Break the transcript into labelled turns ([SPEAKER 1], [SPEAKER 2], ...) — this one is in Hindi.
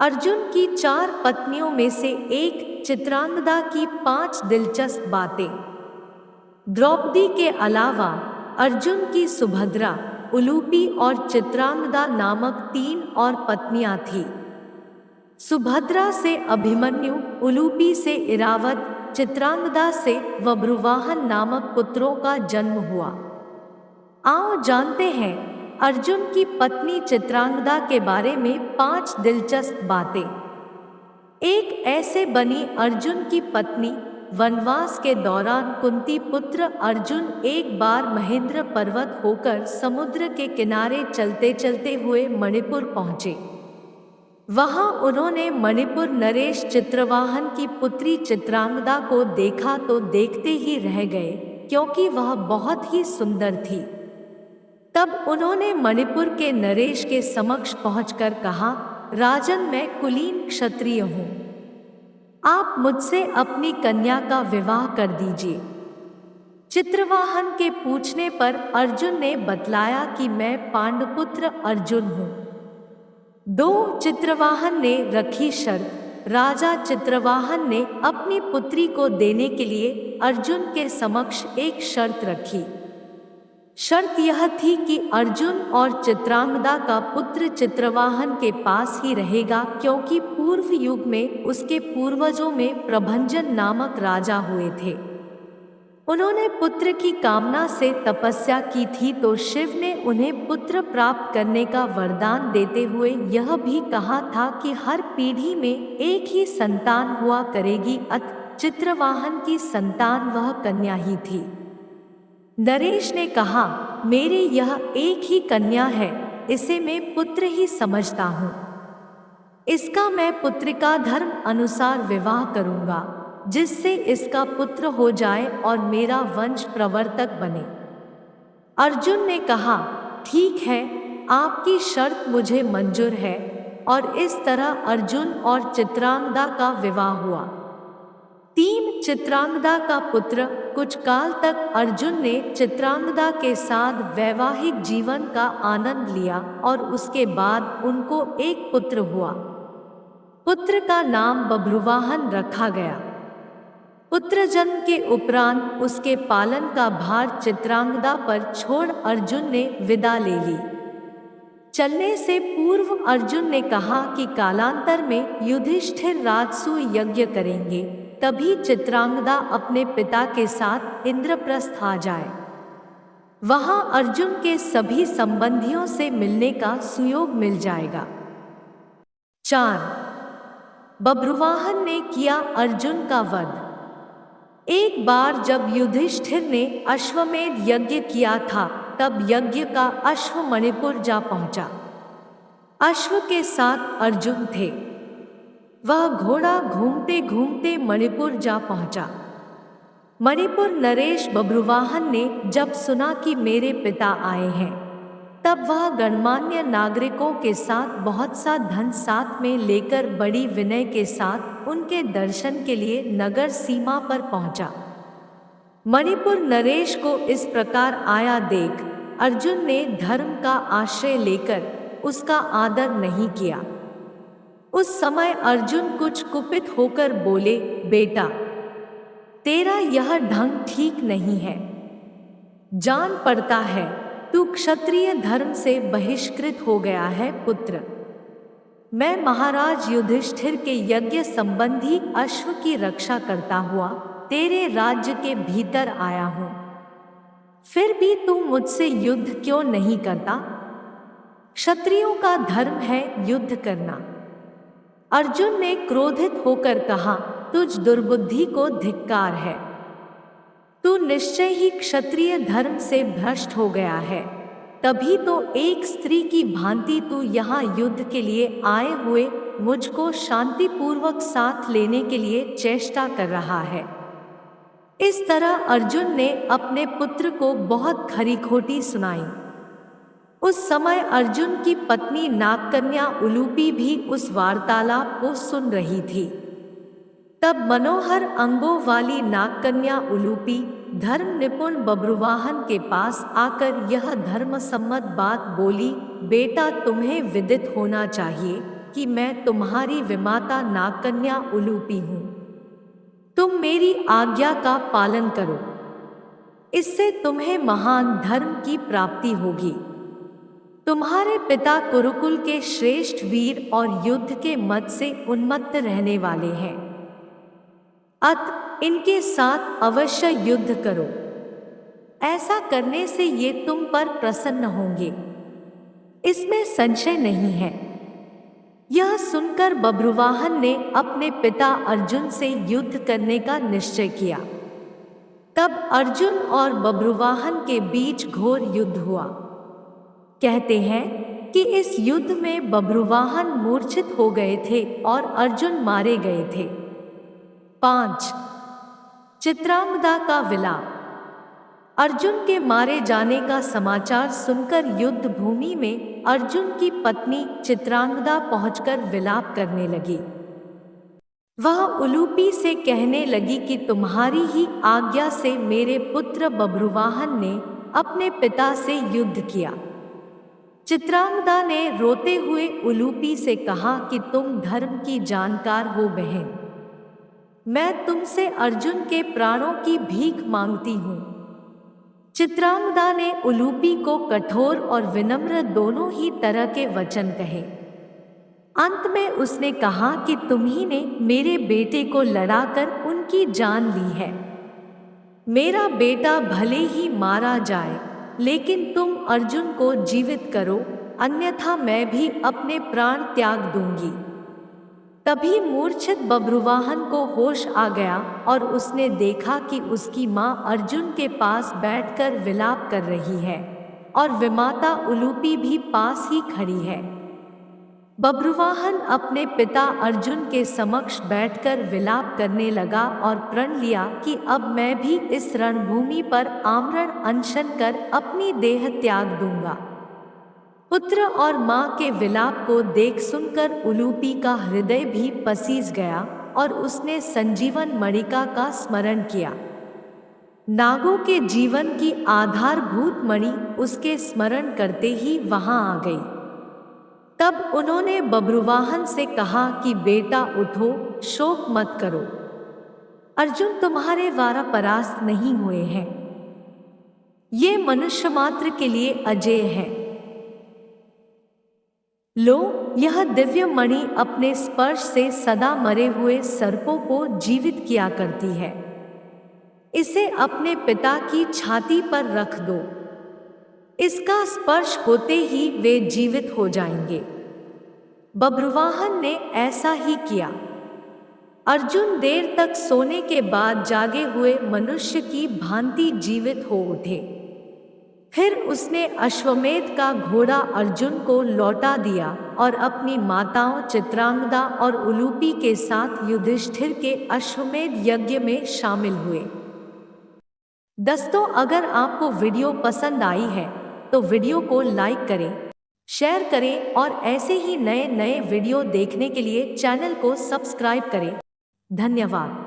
[SPEAKER 1] अर्जुन की 4 पत्नियों में से एक चित्रांगदा की 5 दिलचस्प बातें। द्रौपदी के अलावा अर्जुन की सुभद्रा, उलूपी और चित्रांगदा नामक 3 और पत्नियां थीं। सुभद्रा से अभिमन्यु, उलूपी से इरावत, चित्रांगदा से बभ्रुवाहन नामक पुत्रों का जन्म हुआ। आओ जानते हैं अर्जुन की पत्नी चित्रांगदा के बारे में 5 दिलचस्प बातें। एक ऐसे बनी अर्जुन की पत्नी। वनवास के दौरान कुंती पुत्र अर्जुन एक बार महेंद्र पर्वत होकर समुद्र के किनारे चलते चलते हुए मणिपुर पहुँचे। वहां उन्होंने मणिपुर नरेश चित्रवाहन की पुत्री चित्रांगदा को देखा तो देखते ही रह गए, क्योंकि वह बहुत ही सुंदर थी। तब उन्होंने मणिपुर के नरेश के समक्ष पहुंचकर कहा, राजन, मैं कुलीन क्षत्रिय हूं, आप मुझसे अपनी कन्या का विवाह कर दीजिए। चित्रवाहन के पूछने पर अर्जुन ने बतलाया कि मैं पांडुपुत्र अर्जुन हूं। 2 चित्रवाहन ने रखी शर्त। राजा चित्रवाहन ने अपनी पुत्री को देने के लिए अर्जुन के समक्ष एक शर्त रखी। शर्त यह थी कि अर्जुन और चित्रांगदा का पुत्र चित्रवाहन के पास ही रहेगा, क्योंकि पूर्व युग में उसके पूर्वजों में प्रभंजन नामक राजा हुए थे। उन्होंने पुत्र की कामना से तपस्या की थी, तो शिव ने उन्हें पुत्र प्राप्त करने का वरदान देते हुए यह भी कहा था कि हर पीढ़ी में एक ही संतान हुआ करेगी। अतः चित्रवाहन की संतान वह कन्या ही थी। नरेश ने कहा, मेरी यह एक ही कन्या है, इसे मैं पुत्र ही समझता हूँ। इसका मैं पुत्रिका धर्म अनुसार विवाह करूँगा, जिससे इसका पुत्र हो जाए और मेरा वंश प्रवर्तक बने। अर्जुन ने कहा, ठीक है, आपकी शर्त मुझे मंजूर है। और इस तरह अर्जुन और चित्रांगदा का विवाह हुआ। 3 चित्रांगदा का पुत्र। कुछ काल तक अर्जुन ने चित्रांगदा के साथ वैवाहिक जीवन का आनंद लिया और उसके बाद उनको एक पुत्र हुआ। पुत्र का नाम बभ्रुवाहन रखा गया। पुत्र जन्म के उपरांत उसके पालन का भार चित्रांगदा पर छोड़ अर्जुन ने विदा ले ली। चलने से पूर्व अर्जुन ने कहा कि कालांतर में युधिष्ठिर राजसूय यज्ञ करेंगे, तभी चित्रांगदा अपने पिता के साथ इंद्रप्रस्थ आ जाए। वहां अर्जुन के सभी संबंधियों से मिलने का सुयोग मिल जाएगा। 4. बभ्रुवाहन ने किया अर्जुन का वध। एक बार जब युधिष्ठिर ने अश्वमेध यज्ञ किया था, तब यज्ञ का अश्व मणिपुर जा पहुंचा। अश्व के साथ अर्जुन थे। वह घोड़ा घूमते घूमते मणिपुर जा पहुंचा। मणिपुर नरेश बभ्रुवाहन ने जब सुना कि मेरे पिता आए हैं, तब वह गणमान्य नागरिकों के साथ बहुत सा धन साथ में लेकर बड़ी विनय के साथ उनके दर्शन के लिए नगर सीमा पर पहुंचा। मणिपुर नरेश को इस प्रकार आया देख अर्जुन ने धर्म का आश्रय लेकर उसका आदर नहीं किया। उस समय अर्जुन कुछ कुपित होकर बोले, बेटा, तेरा यह ढंग ठीक नहीं है। जान पड़ता है तू क्षत्रिय धर्म से बहिष्कृत हो गया है। पुत्र, मैं महाराज युधिष्ठिर के यज्ञ संबंधी अश्व की रक्षा करता हुआ तेरे राज्य के भीतर आया हूं, फिर भी तू मुझसे युद्ध क्यों नहीं करता? क्षत्रियों का धर्म है युद्ध करना। अर्जुन ने क्रोधित होकर कहा, तुझ दुर्बुद्धि को धिक्कार है। तू निश्चय ही क्षत्रिय धर्म से भ्रष्ट हो गया है, तभी तो एक स्त्री की भांति तू यहाँ युद्ध के लिए आए हुए मुझको शांतिपूर्वक साथ लेने के लिए चेष्टा कर रहा है। इस तरह अर्जुन ने अपने पुत्र को बहुत खरी खोटी सुनाई। उस समय अर्जुन की पत्नी नागकन्या उलूपी भी उस वार्तालाप को सुन रही थी। तब मनोहर अंगों वाली नागकन्या उलूपी धर्म निपुण बभ्रुवाहन के पास आकर यह धर्मसम्मत बात बोली, बेटा, तुम्हें विदित होना चाहिए कि मैं तुम्हारी विमाता नागकन्या उलूपी हूँ। तुम मेरी आज्ञा का पालन करो, इससे तुम्हें महान धर्म की प्राप्ति होगी। तुम्हारे पिता कुरुकुल के श्रेष्ठ वीर और युद्ध के मद से उन्मत्त रहने वाले हैं। अत इनके साथ अवश्य युद्ध करो, ऐसा करने से ये तुम पर प्रसन्न होंगे, इसमें संशय नहीं है। यह सुनकर बभ्रुवाहन ने अपने पिता अर्जुन से युद्ध करने का निश्चय किया। तब अर्जुन और बभ्रुवाहन के बीच घोर युद्ध हुआ। कहते हैं कि इस युद्ध में बभ्रुवाहन मूर्छित हो गए थे और अर्जुन मारे गए थे। 5. चित्रांगदा का विलाप। अर्जुन के मारे जाने का समाचार सुनकर युद्ध भूमि में अर्जुन की पत्नी चित्रांगदा पहुंचकर विलाप करने लगी। वह उलूपी से कहने लगी कि तुम्हारी ही आज्ञा से मेरे पुत्र बभ्रुवाहन ने अपने पिता से युद्ध किया। चित्रांगदा ने रोते हुए उलूपी से कहा कि तुम धर्म की जानकार हो बहन, मैं तुमसे अर्जुन के प्राणों की भीख मांगती हूँ। चित्रांगदा ने उलूपी को कठोर और विनम्र दोनों ही तरह के वचन कहे। अंत में उसने कहा कि तुम्ही ने मेरे बेटे को लड़ाकर उनकी जान ली है। मेरा बेटा भले ही मारा जाए, लेकिन तुम अर्जुन को जीवित करो, अन्यथा मैं भी अपने प्राण त्याग दूंगी। तभी मूर्छित बभ्रुवाहन को होश आ गया और उसने देखा कि उसकी मां अर्जुन के पास बैठकर विलाप कर रही है और विमाता उलूपी भी पास ही खड़ी है। बभ्रुवाहन अपने पिता अर्जुन के समक्ष बैठकर विलाप करने लगा और प्रण लिया कि अब मैं भी इस रणभूमि पर आमरण अनशन कर अपनी देह त्याग दूंगा। पुत्र और मां के विलाप को देख सुनकर उलूपी का हृदय भी पसीज गया और उसने संजीवन मणिका का स्मरण किया। नागों के जीवन की आधारभूत मणि उसके स्मरण करते ही वहां आ गई। तब उन्होंने बभ्रुवाहन से कहा कि बेटा उठो, शोक मत करो, अर्जुन तुम्हारे द्वारा परास्त नहीं हुए हैं। ये मनुष्य मात्र के लिए अजेय है। लो, यह दिव्य मणि अपने स्पर्श से सदा मरे हुए सर्पों को जीवित किया करती है। इसे अपने पिता की छाती पर रख दो, इसका स्पर्श होते ही वे जीवित हो जाएंगे। बभ्रुवाहन ने ऐसा ही किया। अर्जुन देर तक सोने के बाद जागे हुए मनुष्य की भांति जीवित हो उठे। फिर उसने अश्वमेध का घोड़ा अर्जुन को लौटा दिया और अपनी माताओं चित्रांगदा और उलूपी के साथ युधिष्ठिर के अश्वमेध यज्ञ में शामिल हुए। दोस्तों, अगर आपको वीडियो पसंद आई है तो वीडियो को लाइक करें, शेयर करें और ऐसे ही नए नए वीडियो देखने के लिए चैनल को सब्सक्राइब करें। धन्यवाद।